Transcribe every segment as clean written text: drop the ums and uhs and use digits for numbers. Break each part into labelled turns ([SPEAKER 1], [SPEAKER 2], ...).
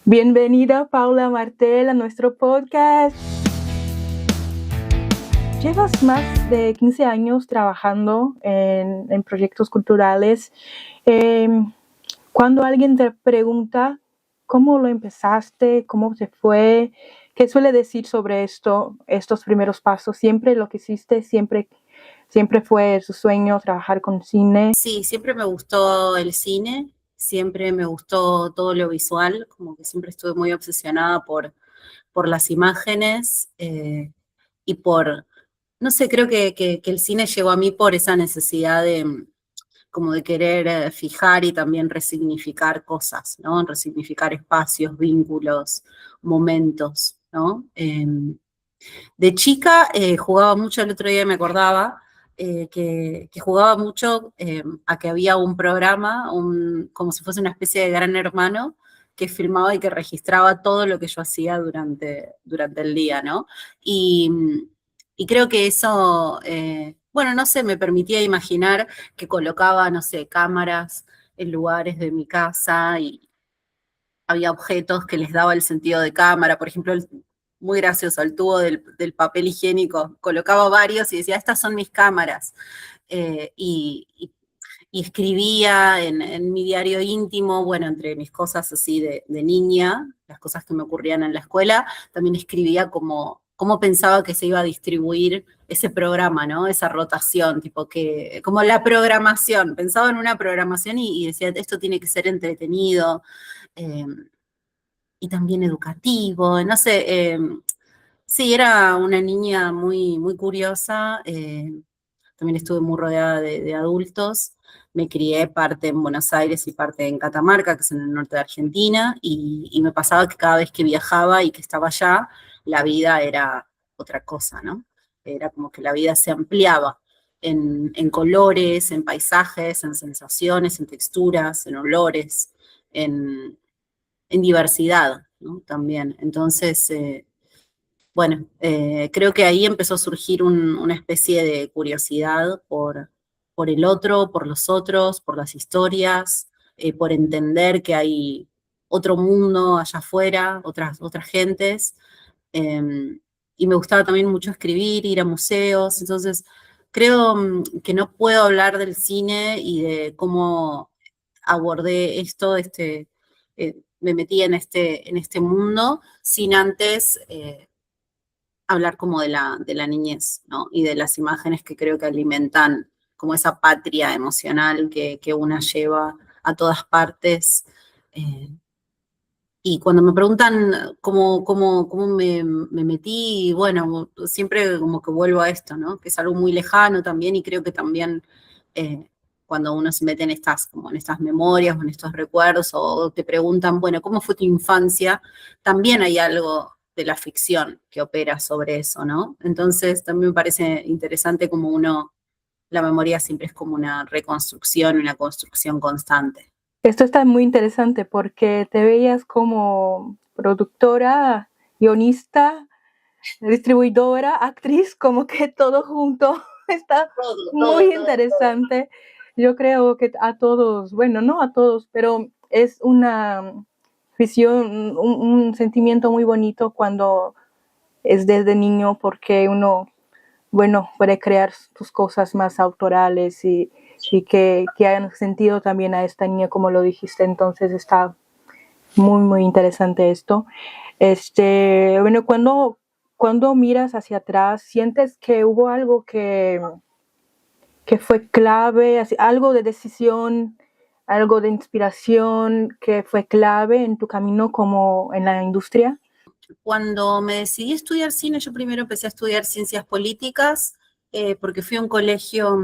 [SPEAKER 1] Bienvenida, Paula Martel, a nuestro podcast. Llevas más de 15 años trabajando en proyectos culturales. Cuando alguien te pregunta cómo lo empezaste, cómo te fue, ¿qué suele decir sobre estos primeros pasos? ¿Siempre lo que hiciste, siempre fue su sueño trabajar con cine?
[SPEAKER 2] Sí, siempre me gustó el cine, siempre me gustó todo lo visual, como que siempre estuve muy obsesionada por las imágenes y no sé, creo que el cine llegó a mí por esa necesidad como de querer fijar y también resignificar cosas, ¿no? Resignificar espacios, vínculos, momentos, ¿no? De chica jugaba mucho, el otro día me acordaba, que jugaba mucho a que había un programa, como si fuese una especie de Gran Hermano, que filmaba y que registraba todo lo que yo hacía durante el día, ¿no? Y, y creo que eso, bueno, no sé, me permitía imaginar que colocaba, no sé, cámaras en lugares de mi casa y había objetos que les daba el sentido de cámara, por ejemplo, muy gracioso, el tubo del papel higiénico, colocaba varios y decía, estas son mis cámaras. Eh, y, y, y escribía en mi diario íntimo, bueno, entre mis cosas así de niña, las cosas que me ocurrían en la escuela, también escribía cómo pensaba que se iba a distribuir ese programa, ¿no? Esa rotación, como la programación, pensaba en una programación y decía, esto tiene que ser entretenido, eh, y también educativo, no sé, sí, era una niña muy, muy curiosa, también estuve muy rodeada de adultos, me crié parte en Buenos Aires y parte en Catamarca, que es en el norte de Argentina, y me pasaba que cada vez que viajaba y que estaba allá, la vida era otra cosa, ¿no? Era como que la vida se ampliaba en colores, en paisajes, en sensaciones, en texturas, en olores, en, en diversidad, ¿no? También. Entonces, bueno, creo que ahí empezó a surgir una especie de curiosidad por el otro, por los otros, por las historias, por entender que hay otro mundo allá afuera, otras gentes. eh, y me gustaba también mucho escribir, ir a museos. Entonces, creo que no puedo hablar del cine y de cómo abordé esto, me metí en este mundo sin antes hablar como de la niñez, ¿no? Y de las imágenes que creo que alimentan como esa patria emocional que una lleva a todas partes. Eh, y cuando me preguntan cómo me metí, bueno, siempre como que vuelvo a esto, ¿no? Que es algo muy lejano también y creo que también cuando uno se mete como en estas memorias o en estos recuerdos o te preguntan, bueno, ¿cómo fue tu infancia? También hay algo de la ficción que opera sobre eso, ¿no? Entonces también me parece interesante como la memoria siempre es como una reconstrucción, una construcción constante.
[SPEAKER 1] Esto está muy interesante porque te veías como productora, guionista, distribuidora, actriz, como que todo junto. Está muy interesante. Yo creo que a todos, bueno, no a todos, pero es una visión, un sentimiento muy bonito cuando es desde niño porque uno, bueno, puede crear tus cosas más autorales y que hayan sentido también a esta niña como lo dijiste. Entonces está muy, muy interesante esto. Bueno, cuando miras hacia atrás, ¿sientes que hubo algo que fue clave, algo de decisión, algo de inspiración que fue clave en tu camino como en la industria?
[SPEAKER 2] Cuando me decidí estudiar cine, yo primero empecé a estudiar ciencias políticas, porque fui a un colegio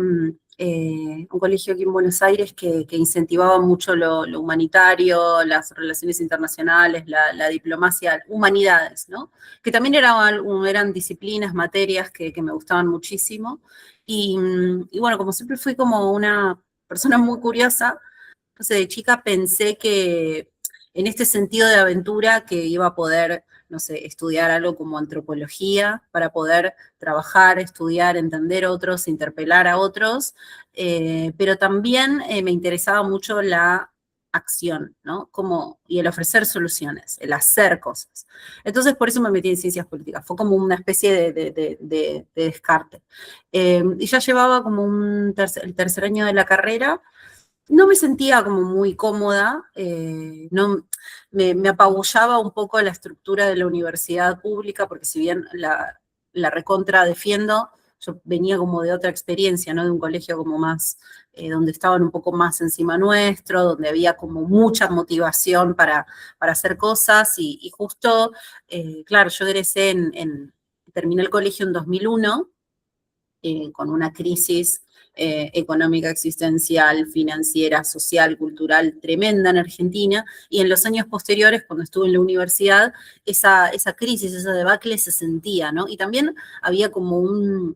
[SPEAKER 2] aquí en Buenos Aires que incentivaba mucho lo humanitario, las relaciones internacionales, la diplomacia, humanidades, ¿no? Que también eran disciplinas, materias que me gustaban muchísimo. Y bueno, como siempre fui como una persona muy curiosa, entonces de chica pensé que en este sentido de aventura que iba a poder, no sé, estudiar algo como antropología para poder trabajar, estudiar, entender a otros, interpelar a otros, pero también me interesaba mucho la acción, ¿no? Y el ofrecer soluciones, el hacer cosas. Entonces, por eso me metí en ciencias políticas. Fue como una especie de descarte. Y ya llevaba como el tercer año de la carrera. No me sentía como muy cómoda, no, me apabullaba un poco la estructura de la universidad pública, porque si bien la recontra defiendo, yo venía como de otra experiencia, ¿no? De un colegio como más, donde estaban un poco más encima nuestro, donde había como mucha motivación para hacer cosas, y justo, claro, yo egresé terminé el colegio en 2001, con una crisis económica, existencial, financiera, social, cultural tremenda en Argentina, y en los años posteriores, cuando estuve en la universidad, esa crisis, esa debacle se sentía, ¿no? Y también había como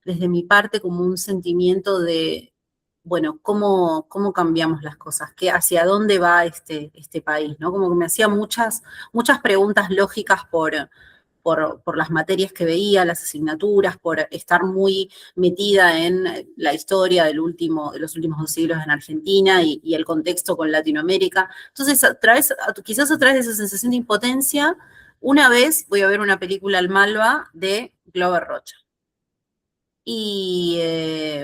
[SPEAKER 2] desde mi parte, como un sentimiento de, bueno, ¿cómo cambiamos las cosas? ¿Hacia dónde va este país? ¿No? Como que me hacía muchas preguntas lógicas por las materias que veía, las asignaturas, por estar muy metida en la historia de los últimos 2 siglos en Argentina y el contexto con Latinoamérica. Entonces, quizás a través de esa sensación de impotencia, una vez voy a ver una película al Malva de Glover Rocha. Y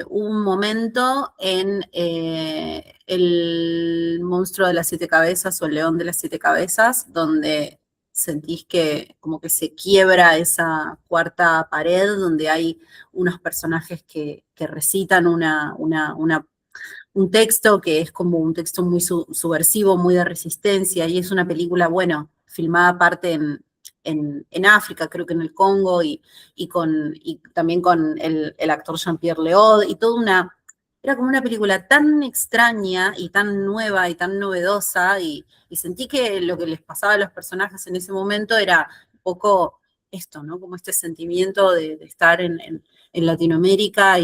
[SPEAKER 2] hubo un momento en El monstruo de las 7 cabezas o El león de las 7 cabezas, donde sentís que como que se quiebra esa cuarta pared, donde hay unos personajes que recitan un texto que es como un texto muy subversivo, muy de resistencia, y es una película, bueno, filmada aparte en África, creo que en el Congo, y también con el actor Jean-Pierre Léaud, y era como una película tan extraña y tan nueva y tan novedosa, y sentí que lo que les pasaba a los personajes en ese momento era un poco esto, ¿no? Como este sentimiento de estar en Latinoamérica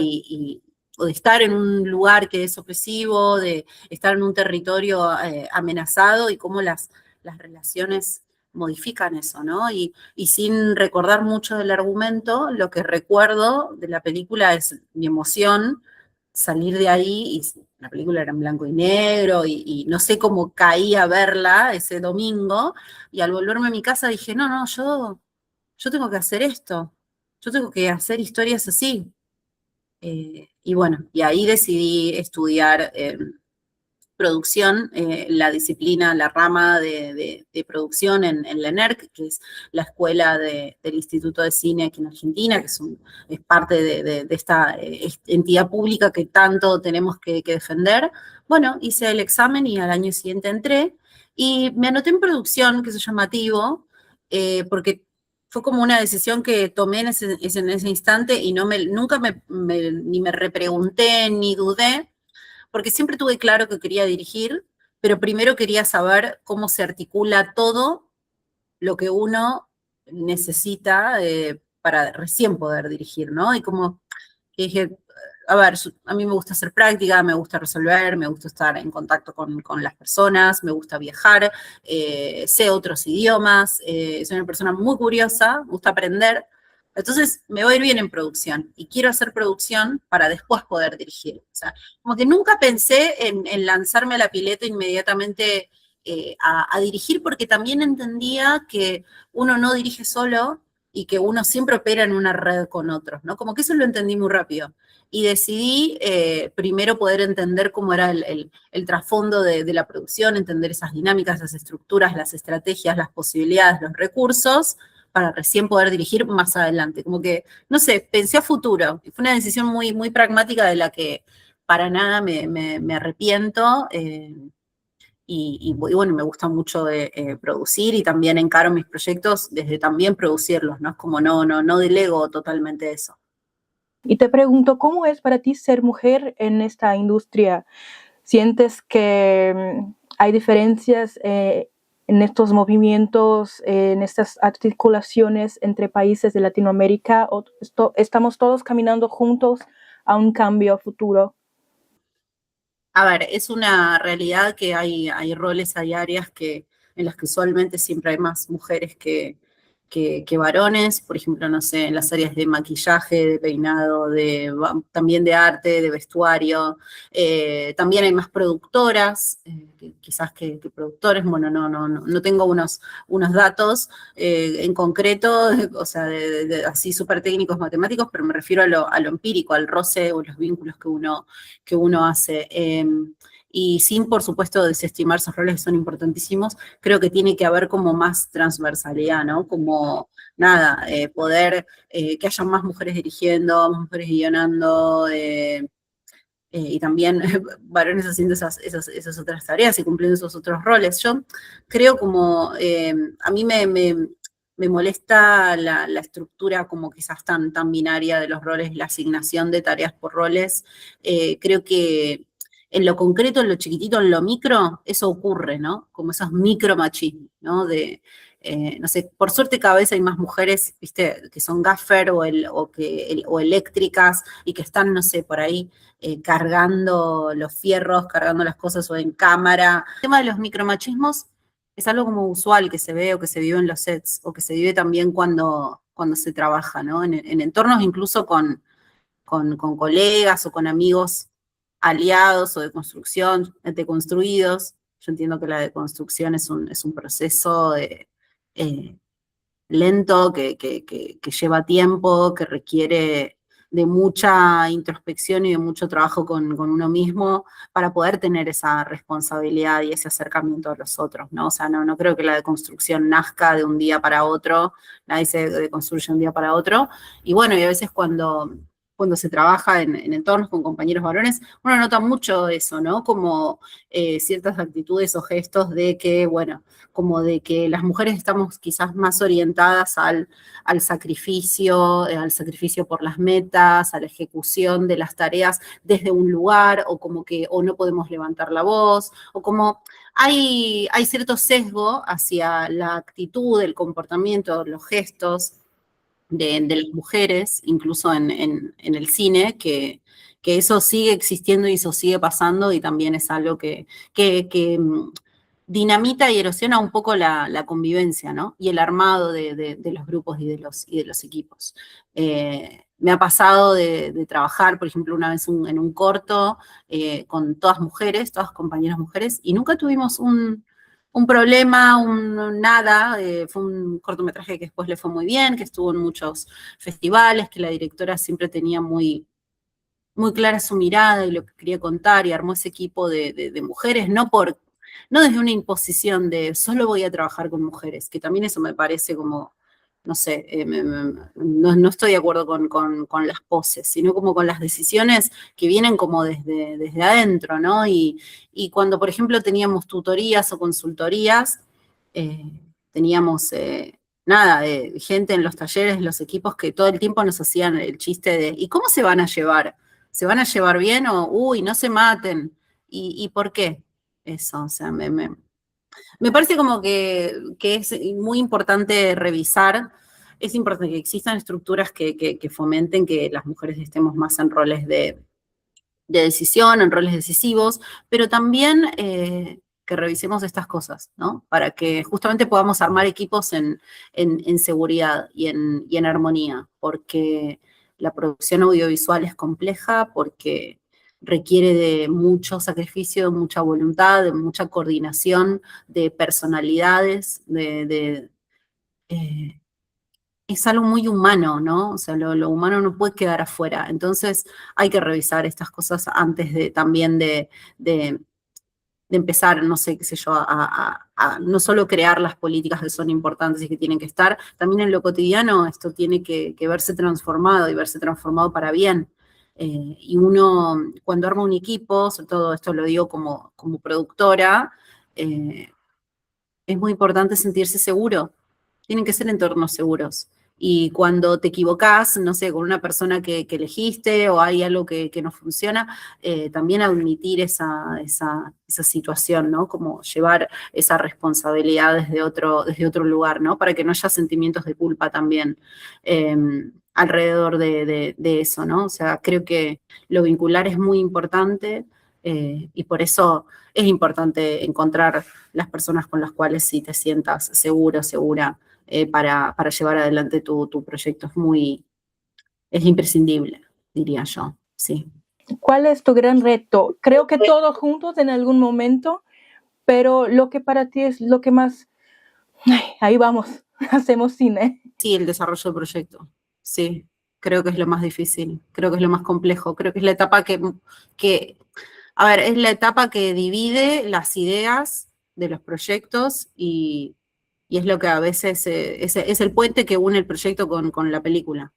[SPEAKER 2] o de estar en un lugar que es opresivo, de estar en un territorio amenazado, y cómo las relaciones modifican eso, ¿no? Y sin recordar mucho del argumento, lo que recuerdo de la película es mi emoción, salir de ahí, y la película era en blanco y negro, y no sé cómo caí a verla ese domingo, y al volverme a mi casa dije, no, yo tengo que hacer esto, yo tengo que hacer historias así. Y bueno, y ahí decidí estudiar producción, la disciplina, la rama de producción en la ENERC, que es la escuela del Instituto de Cine aquí en Argentina, que es parte de esta entidad pública que tanto tenemos que defender. Bueno, hice el examen y al año siguiente entré, y me anoté en producción, que es llamativo, porque fue como una decisión que tomé en ese instante, y nunca ni me repregunté ni dudé, porque siempre tuve claro que quería dirigir, pero primero quería saber cómo se articula todo lo que uno necesita para recién poder dirigir, ¿no? Y como que dije, a ver, a mí me gusta hacer práctica, me gusta resolver, me gusta estar en contacto con las personas, me gusta viajar, sé otros idiomas, soy una persona muy curiosa, me gusta aprender. Entonces me va a ir bien en producción, y quiero hacer producción para después poder dirigir. O sea, como que nunca pensé en lanzarme a la pileta inmediatamente a dirigir, porque también entendía que uno no dirige solo y que uno siempre opera en una red con otros, ¿no? Como que eso lo entendí muy rápido. Y decidí primero poder entender cómo era el trasfondo de la producción, entender esas dinámicas, las estructuras, las estrategias, las posibilidades, los recursos, para recién poder dirigir más adelante. Como que, no sé, pensé a futuro. Fue una decisión muy pragmática, de la que para nada me arrepiento. Y bueno, me gusta mucho producir, y también encaro mis proyectos desde también producirlos, ¿no? Es como no delego totalmente eso.
[SPEAKER 1] Y te pregunto, ¿cómo es para ti ser mujer en esta industria? ¿Sientes que hay diferencias en estos movimientos, en estas articulaciones entre países de Latinoamérica? ¿O estamos todos caminando juntos a un cambio futuro?
[SPEAKER 2] A ver, es una realidad que hay roles, hay áreas en las que usualmente siempre hay más mujeres que varones, por ejemplo, no sé, en las áreas de maquillaje, de peinado, también de arte, de vestuario. También hay más productoras, quizás que productores. Bueno, no tengo unos unos datos en concreto, o sea, así súper técnicos matemáticos, pero me refiero a lo empírico, al roce o los vínculos que uno hace. Y sin, por supuesto, desestimar esos roles que son importantísimos, creo que tiene que haber como más transversalidad, ¿no? Como, nada, poder que haya más mujeres dirigiendo, más mujeres guionando, y también varones haciendo esas otras tareas y cumpliendo esos otros roles. Yo creo como, a mí me molesta la estructura como quizás tan binaria de los roles, la asignación de tareas por roles. Creo que en lo concreto, en lo chiquitito, en lo micro, eso ocurre, ¿no? Como esos micromachismos, ¿no? No sé, por suerte cada vez hay más mujeres, viste, que son gaffer o eléctricas y que están, no sé, por ahí cargando los fierros, cargando las cosas o en cámara. El tema de los micromachismos es algo como usual que se ve o que se vive en los sets o que se vive también cuando se trabaja, ¿no? En entornos incluso con colegas o con amigos aliados o de construcción, deconstruidos. Yo entiendo que la deconstrucción es un proceso eh, lento, que lleva tiempo, que requiere de mucha introspección y de mucho trabajo con uno mismo para poder tener esa responsabilidad y ese acercamiento a los otros, ¿no? O sea, no creo que la deconstrucción nazca de un día para otro, nadie se deconstruye de un día para otro, y bueno, y a veces cuando se trabaja en entornos con compañeros varones, uno nota mucho eso, ¿no? Como ciertas actitudes o gestos de que, bueno, como de que las mujeres estamos quizás más orientadas al sacrificio por las metas, a la ejecución de las tareas desde un lugar, o como que o no podemos levantar la voz, o como hay cierto sesgo hacia la actitud, el comportamiento, los gestos de las mujeres, incluso en el cine, que eso sigue existiendo y eso sigue pasando, y también es algo que dinamita y erosiona un poco la convivencia, ¿no? Y el armado de los grupos y de los equipos. Me ha pasado de trabajar, por ejemplo, una vez en un corto con todas mujeres, todas compañeras mujeres, y nunca tuvimos un problema, nada. Fue un cortometraje que después le fue muy bien, que estuvo en muchos festivales, que la directora siempre tenía muy clara su mirada y lo que quería contar, y armó ese equipo de mujeres, no desde una imposición de solo voy a trabajar con mujeres, que también eso me parece como, no sé, no estoy de acuerdo con las poses, sino como con las decisiones que vienen como desde adentro, ¿no? Y cuando, por ejemplo, teníamos tutorías o consultorías, teníamos nada, gente en los talleres, en los equipos, que todo el tiempo nos hacían el chiste de, ¿y cómo se van a llevar? ¿Se van a llevar bien o, uy, no se maten? ¿Y por qué? Eso, o sea, me parece como que es muy importante revisar, es importante que existan estructuras que fomenten que las mujeres estemos más en roles de decisión, en roles decisivos, pero también que revisemos estas cosas, ¿no? Para que justamente podamos armar equipos en seguridad y en armonía, porque la producción audiovisual es compleja, porque requiere de mucho sacrificio, de mucha voluntad, de mucha coordinación, de personalidades, eh, es algo muy humano, ¿no? O sea, lo humano no puede quedar afuera. Entonces hay que revisar estas cosas antes también de empezar, no sé, qué sé yo, a no solo crear las políticas que son importantes y que tienen que estar, también en lo cotidiano esto tiene que verse transformado y verse transformado para bien. Y uno, cuando arma un equipo, sobre todo esto lo digo como productora, eh, es muy importante sentirse seguro. Tienen que ser entornos seguros. Y cuando te equivocás, no sé, con una persona que elegiste o hay algo que no funciona, también admitir esa situación, ¿no? Como llevar esa responsabilidad desde otro lugar, ¿no? Para que no haya sentimientos de culpa también alrededor de eso, ¿no? O sea, creo que lo vincular es muy importante, y por eso es importante encontrar las personas con las cuales sí te sientas seguro, segura, para llevar adelante tu proyecto. Es imprescindible, diría yo, sí.
[SPEAKER 1] ¿Cuál es tu gran reto? Creo que todos juntos en algún momento, pero lo que para ti es lo que más... Ay, ahí vamos, hacemos cine.
[SPEAKER 2] Sí, el desarrollo del proyecto, sí. Creo que es lo más difícil, creo que es lo más complejo, creo que es la etapa a ver, es la etapa que divide las ideas de los proyectos y es lo que a veces es el puente que une el proyecto con la película.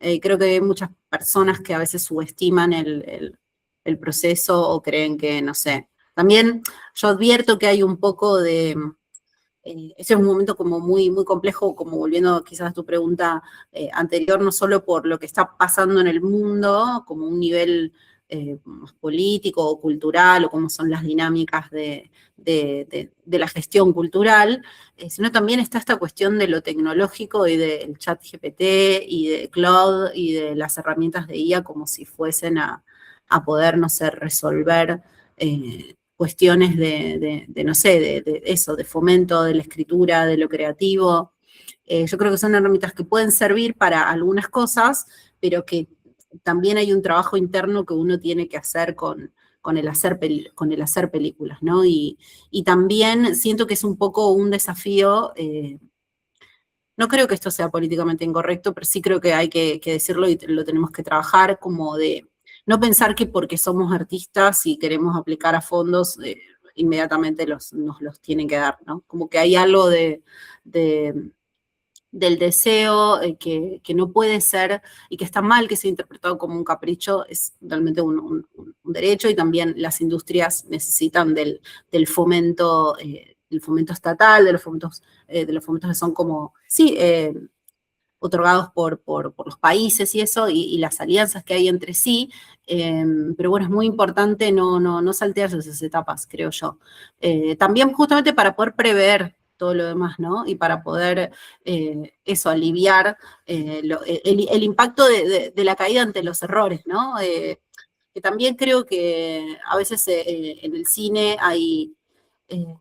[SPEAKER 2] Creo que hay muchas personas que a veces subestiman el proceso o creen que, no sé. También yo advierto que hay un poco de, ese es un momento como muy, muy complejo, como volviendo quizás a tu pregunta anterior, no solo por lo que está pasando en el mundo, como un nivel más político o cultural, o cómo son las dinámicas de la gestión cultural, sino también está esta cuestión de lo tecnológico y del chat GPT y de cloud y de las herramientas de IA como si fuesen a poder, no sé, resolver cuestiones no sé, de eso, de fomento de la escritura, de lo creativo. Yo creo que son herramientas que pueden servir para algunas cosas, pero que también hay un trabajo interno que uno tiene que hacer con el hacer películas, ¿no? Y también siento que es un poco un desafío, no creo que esto sea políticamente incorrecto, pero sí creo que hay que decirlo y lo tenemos que trabajar como de no pensar que porque somos artistas y queremos aplicar a fondos, inmediatamente nos los tienen que dar, ¿no? Como que hay algo de del deseo que no puede ser y que está mal que sea interpretado como un capricho, es realmente un derecho, y también las industrias necesitan del fomento, del fomento estatal, de los fomentos que son como, sí, otorgados por los países y eso, y las alianzas que hay entre sí, pero bueno, es muy importante no saltearse esas etapas, creo yo. También justamente para poder prever todo lo demás, ¿no? Y para poder, eso, aliviar el impacto de la caída ante los errores, ¿no? Que también creo que a veces en el cine eh,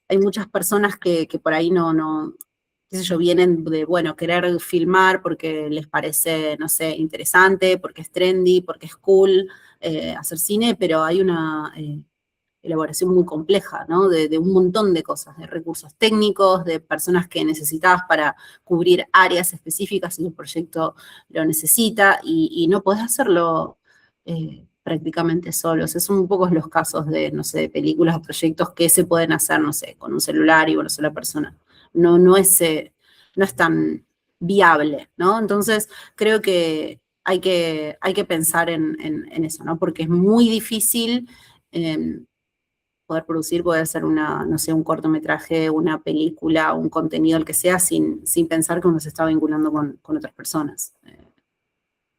[SPEAKER 2] hay muchas personas que por ahí no, qué sé yo, vienen de, bueno, querer filmar porque les parece, no sé, interesante, porque es trendy, porque es cool hacer cine, pero hay una elaboración muy compleja, ¿no? De un montón de cosas, de recursos técnicos, de personas que necesitabas para cubrir áreas específicas si un proyecto lo necesita, y no podés hacerlo prácticamente solos. Son un poco los casos de, no sé, de películas o proyectos que se pueden hacer, no sé, con un celular y una sola persona. No es tan viable, ¿no? Entonces, creo que hay que pensar en eso, ¿no? Porque es muy difícil poder producir, poder hacer no sé, un cortometraje, una película, un contenido, el que sea, sin pensar que uno se está vinculando con otras personas.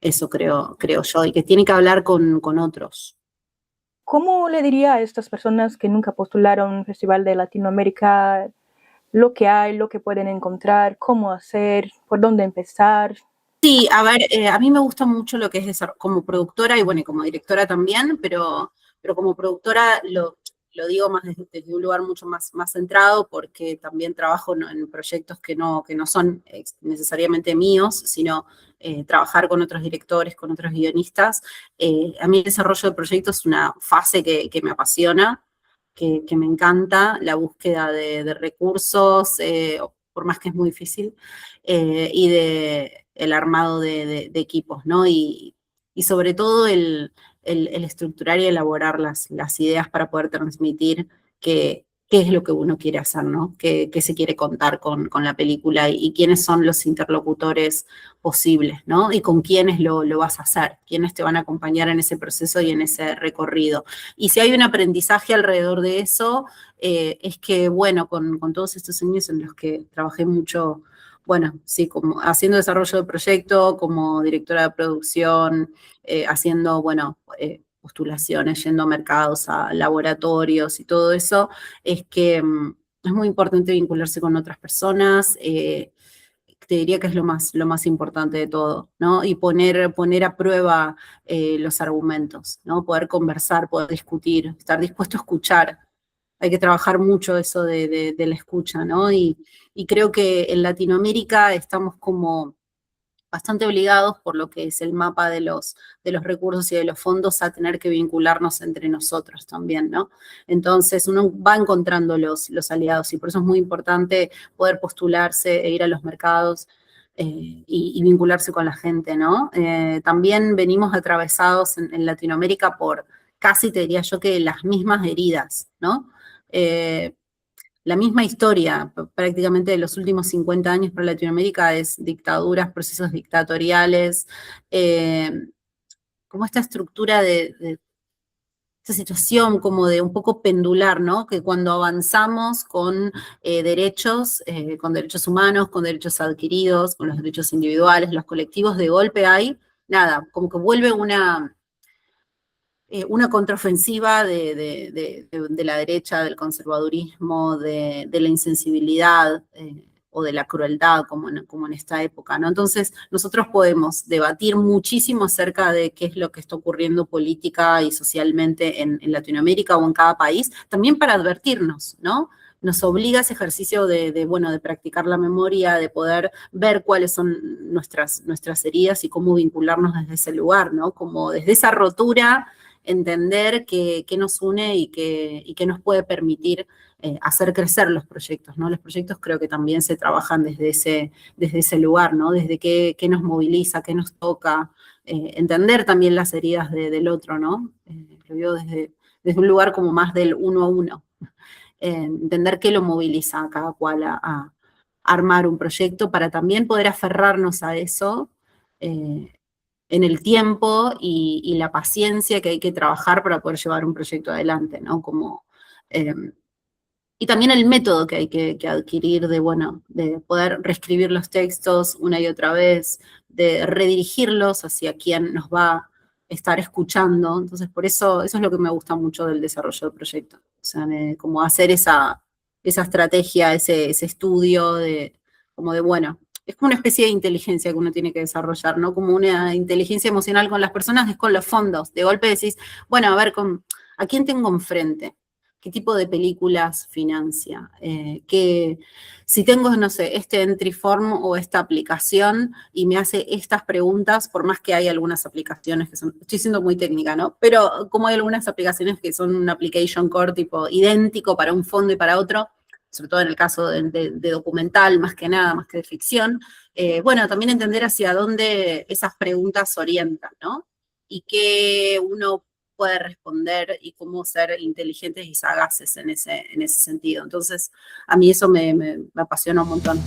[SPEAKER 2] Eso creo yo, y que tiene que hablar con otros.
[SPEAKER 1] ¿Cómo le diría a estas personas que nunca postularon un festival de Latinoamérica lo que hay, lo que pueden encontrar, cómo hacer, por dónde empezar?
[SPEAKER 2] Sí, a ver, a mí me gusta mucho lo que es como productora y bueno, y como directora también, pero como productora lo digo más desde un lugar mucho más centrado, porque también trabajo en proyectos que no son necesariamente míos, sino trabajar con otros directores, con otros guionistas. A mí el desarrollo de proyectos es una fase que me apasiona, que me encanta, la búsqueda de recursos, por más que es muy difícil, y de el armado de equipos, ¿no? Y sobre todo el estructurar y elaborar las ideas para poder transmitir qué es lo que uno quiere hacer, ¿no? Qué se quiere contar con la película y quiénes son los interlocutores posibles, ¿no? Y con quiénes lo vas a hacer, quiénes te van a acompañar en ese proceso y en ese recorrido. Y si hay un aprendizaje alrededor de eso, es que, bueno, con todos estos años en los que trabajé mucho, bueno, sí, como haciendo desarrollo de proyecto, como directora de producción, haciendo, bueno, postulaciones, yendo a mercados, a laboratorios y todo eso, es que es muy importante vincularse con otras personas. Te diría que es lo más importante de todo, ¿no? Y poner a prueba los argumentos, ¿no? Poder conversar, poder discutir, estar dispuesto a escuchar hay que trabajar mucho eso de la escucha, ¿no? Y creo que en Latinoamérica estamos como bastante obligados por lo que es el mapa de los recursos y de los fondos a tener que vincularnos entre nosotros también, ¿no? Entonces uno va encontrando los aliados y por eso es muy importante poder postularse e ir a los mercados y vincularse con la gente, ¿no? También venimos atravesados en Latinoamérica por casi te diría yo que las mismas heridas, ¿no? La misma historia prácticamente de los últimos 50 años para Latinoamérica es dictaduras, procesos dictatoriales, como esta estructura de esta situación como de un poco pendular, ¿no? Que cuando avanzamos con derechos humanos, con derechos adquiridos, con los derechos individuales, los colectivos, de golpe hay, nada, como que vuelve una contraofensiva de la derecha, del conservadurismo, de la insensibilidad o de la crueldad, como en esta época, ¿no? Entonces, nosotros podemos debatir muchísimo acerca de qué es lo que está ocurriendo política y socialmente en Latinoamérica o en cada país, también para advertirnos, ¿no? Nos obliga ese ejercicio de practicar la memoria, de poder ver cuáles son nuestras heridas y cómo vincularnos desde ese lugar, ¿no? Como desde esa rotura entender qué nos une y qué nos puede permitir hacer crecer los proyectos, ¿no? Los proyectos creo que también se trabajan desde ese lugar, ¿no? Desde qué nos moviliza, qué nos toca, entender también las heridas del otro, ¿no? Lo veo desde un lugar como más del uno a uno. Entender qué lo moviliza a cada cual a armar un proyecto para también poder aferrarnos a eso en el tiempo y la paciencia que hay que trabajar para poder llevar un proyecto adelante, ¿no? Eh, y también el método que hay que adquirir de poder reescribir los textos una y otra vez, de redirigirlos hacia quien nos va a estar escuchando. Entonces, por eso es lo que me gusta mucho del desarrollo del proyecto. O sea, como hacer esa estrategia, ese estudio es como una especie de inteligencia que uno tiene que desarrollar, ¿no? Como una inteligencia emocional con las personas, es con los fondos. De golpe decís, bueno, a ver, ¿a quién tengo enfrente? ¿Qué tipo de películas financia? Si tengo, no sé, este entry form o esta aplicación y me hace estas preguntas, por más que hay algunas aplicaciones que son, estoy siendo muy técnica, ¿no? Pero como hay algunas aplicaciones que son un application core tipo idéntico para un fondo y para otro, sobre todo en el caso de documental, más que nada, más que de ficción, también entender hacia dónde esas preguntas orientan, ¿no? Y que uno puede responder y cómo ser inteligentes y sagaces en ese sentido. Entonces, a mí eso me apasiona un montón.